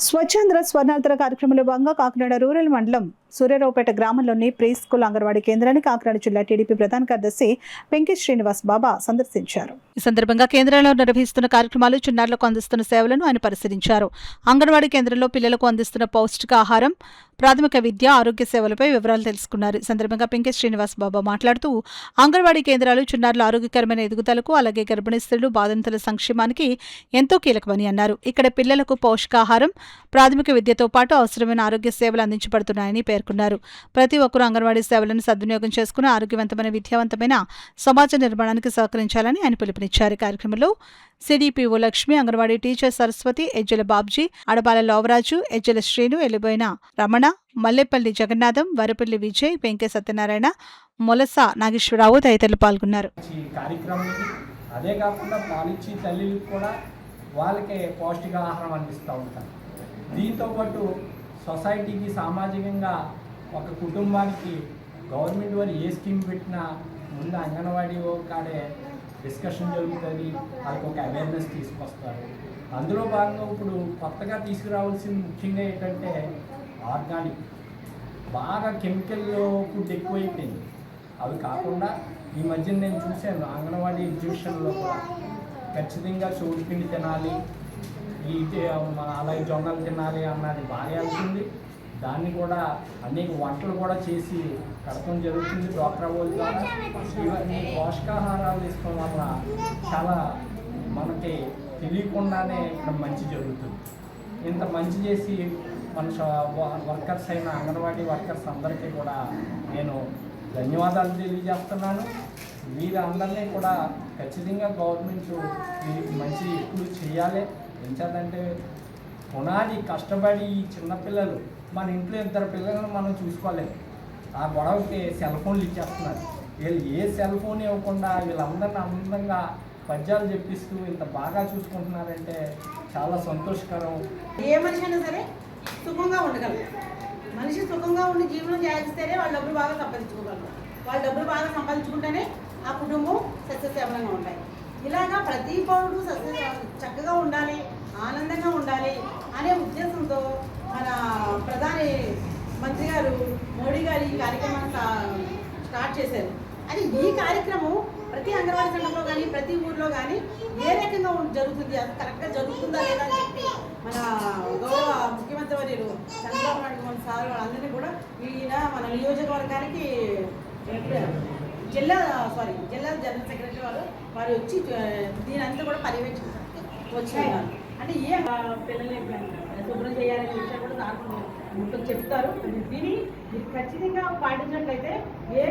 స్వచ్ఛాంధ్ర స్వర్ణాంధ్ర కార్యక్రమంలో భాగంగా కాకినాడ రూరల్ మండలం సూర్యారావుపేట గ్రామంలోని ప్రీ స్కూల్ అంగన్వాడీ కేంద్రాన్ని కాకినాడ జిల్లా టీడీపీ ప్రధాన కార్యదర్శి వెంకట శ్రీనివాస్ బాబా సందర్శించారు. ఈ సందర్భంగా కేంద్రంలో నిర్వహిస్తున్న కార్యక్రమాలు, చిన్నారులకు అందిస్తున్న సేవలను ఆయన పరిశీలించారు. అంగన్వాడీ కేంద్రంలో పిల్లలకు అందిస్తున్న పౌష్టికాహారం, ప్రాథమిక విద్య, ఆరోగ్య సేవలపై వివరాలు తెలుసుకున్నారు. ఈ సందర్భంగా వెంకట శ్రీనివాస్ బాబా మాట్లాడుతూ అంగన్వాడీ కేంద్రాలు చిన్నారుల ఆరోగ్యకరమైన ఎదుగుదలకు, అలాగే గర్భిణీ స్త్రీలు, బాధితుల సంక్షేమానికి ఎంతో కీలకమని అన్నారు. ఇక్కడ పిల్లలకు పౌష్టికాహారం, ప్రాథమిక విద్యతో పాటు అవసరమైన ఆరోగ్య సేవలు అందించబడుతున్నాయని పేర్కొన్నారు. ప్రతి ఒక్కరూ అంగన్వాడీ సేవలను సద్వినియోగం చేసుకుని ఆరోగ్యవంతమైన, విద్యావంతమైన సమాజ నిర్మాణానికి సహకరించాలని ఆయన పిలుపునిచ్చారు. కార్యక్రమంలో సిడిపిఓ లక్ష్మి, అంగన్వాడీ టీచర్ సరస్వతి, ఎజ్జల బాబ్జీ, అడబాల లోవరాజు, ఎజ్జల శ్రీను, ఎలిబోయిన రమణ, మల్లెపల్లి జగన్నాథం, వరపల్లి విజయ్, వెంకట సత్యనారాయణ, మొలస నాగేశ్వరరావు తదితరులు పాల్గొన్నారు. అదే కాకుండా పాలిచ్చే తల్లికి కూడా వాళ్ళకే పౌష్టికాహారం అందిస్తూ ఉంటారు. దీంతోపాటు సొసైటీకి, సామాజికంగా ఒక కుటుంబానికి గవర్నమెంట్ వారు ఏ స్కీమ్ పెట్టినా ముందు అంగన్వాడీ కాడే డిస్కషన్ జరుగుతుంది, వాళ్ళకి ఒక అవేర్నెస్ తీసుకొస్తారు. అందులో భాగంగా ఇప్పుడు కొత్తగా తీసుకురావాల్సింది ముఖ్యంగా ఏంటంటే ఆర్గానిక్. బాగా కెమికల్ ఫుడ్ ఎక్కువైపోయింది. అవి కాకుండా ఈ మధ్యన నేను చూశాను అంగన్వాడీ ఎగ్జిబిషన్లో కూడా ఖచ్చితంగా చోటుపిండి తినాలి, అలాగే జొన్నలు తినాలి అన్నది బాగా వెళ్తుంది. దాన్ని కూడా అనేక వంటలు కూడా చేసి కడపడం జరుగుతుంది డ్వాక్రా వాళ్ళ ద్వారా. ఇవన్నీ పోషకాహారాలు తీసుకోవడం వల్ల చాలా మనకి తెలియకుండానే ఇక్కడ మంచి జరుగుతుంది. ఇంత మంచి చేసి మన వర్కర్స్ అయిన అంగన్వాడీ వర్కర్స్ అందరికీ కూడా నేను ధన్యవాదాలు తెలియజేస్తున్నాను. వీరందరినీ కూడా ఖచ్చితంగా గవర్నమెంట్ వీరికి మంచి ఎక్కువ చేయాలి. ఎంచేతంటే పునాది కష్టపడి ఈ చిన్నపిల్లలు, మన ఇంట్లో ఇద్దరు పిల్లలను మనం చూసుకోలేము. ఆ గొడవకి సెల్ ఫోన్లు ఇచ్చేస్తున్నారు. వీళ్ళు ఏ సెల్ ఫోన్ ఇవ్వకుండా వీళ్ళందరినీ అందంగా పద్యాలు చెప్పిస్తూ ఇంత బాగా చూసుకుంటున్నారంటే చాలా సంతోషకరం. ఏ మనిషి అయినా సరే సుఖంగా ఉండగలరు. మనిషి సుఖంగా ఉండి జీవనం చేస్తేనే వాళ్ళ డబ్బులు బాగా సంపాదించుకోగలరు. వాళ్ళ డబ్బులు బాగా సంపాదించుకుంటేనే ఆ కుటుంబం సస్యశ్యామలంగా ఉంటాయి. ఇలాగా ప్రతి పౌరుడు చక్కగా ఉండాలి, ఆనందంగా ఉండాలి అనే ఉద్దేశంతో మన ప్రధాని మంత్రి గారు మోడీ గారు ఈ కార్యక్రమాన్ని స్టార్ట్ చేశారు. అది ఈ కార్యక్రమం ప్రతి అంగన్వాడీ సెంటర్లో కానీ ప్రతి ఊర్లో కానీ ఏ రకంగా జరుగుతుంది, అది కరెక్ట్గా జరుగుతుందా లేదా అని చెప్పి మన గౌరవ ముఖ్యమంత్రి వర్యులు చంద్రబాబు నాయుడు మన సార్ వాళ్ళందరినీ కూడా ఈయన మన నియోజకవర్గానికి జిల్లా జనరల్ సెక్రటరీ వారు వచ్చి దీని అంతా కూడా పర్యవేక్షించడానికి వచ్చినారు. అంటే ఏ పిల్లల్ని శుభ్రం చేయాలనే విషయం కూడా నాకు చెప్తారు. దీన్ని ఖచ్చితంగా పాటించినట్లయితే ఏ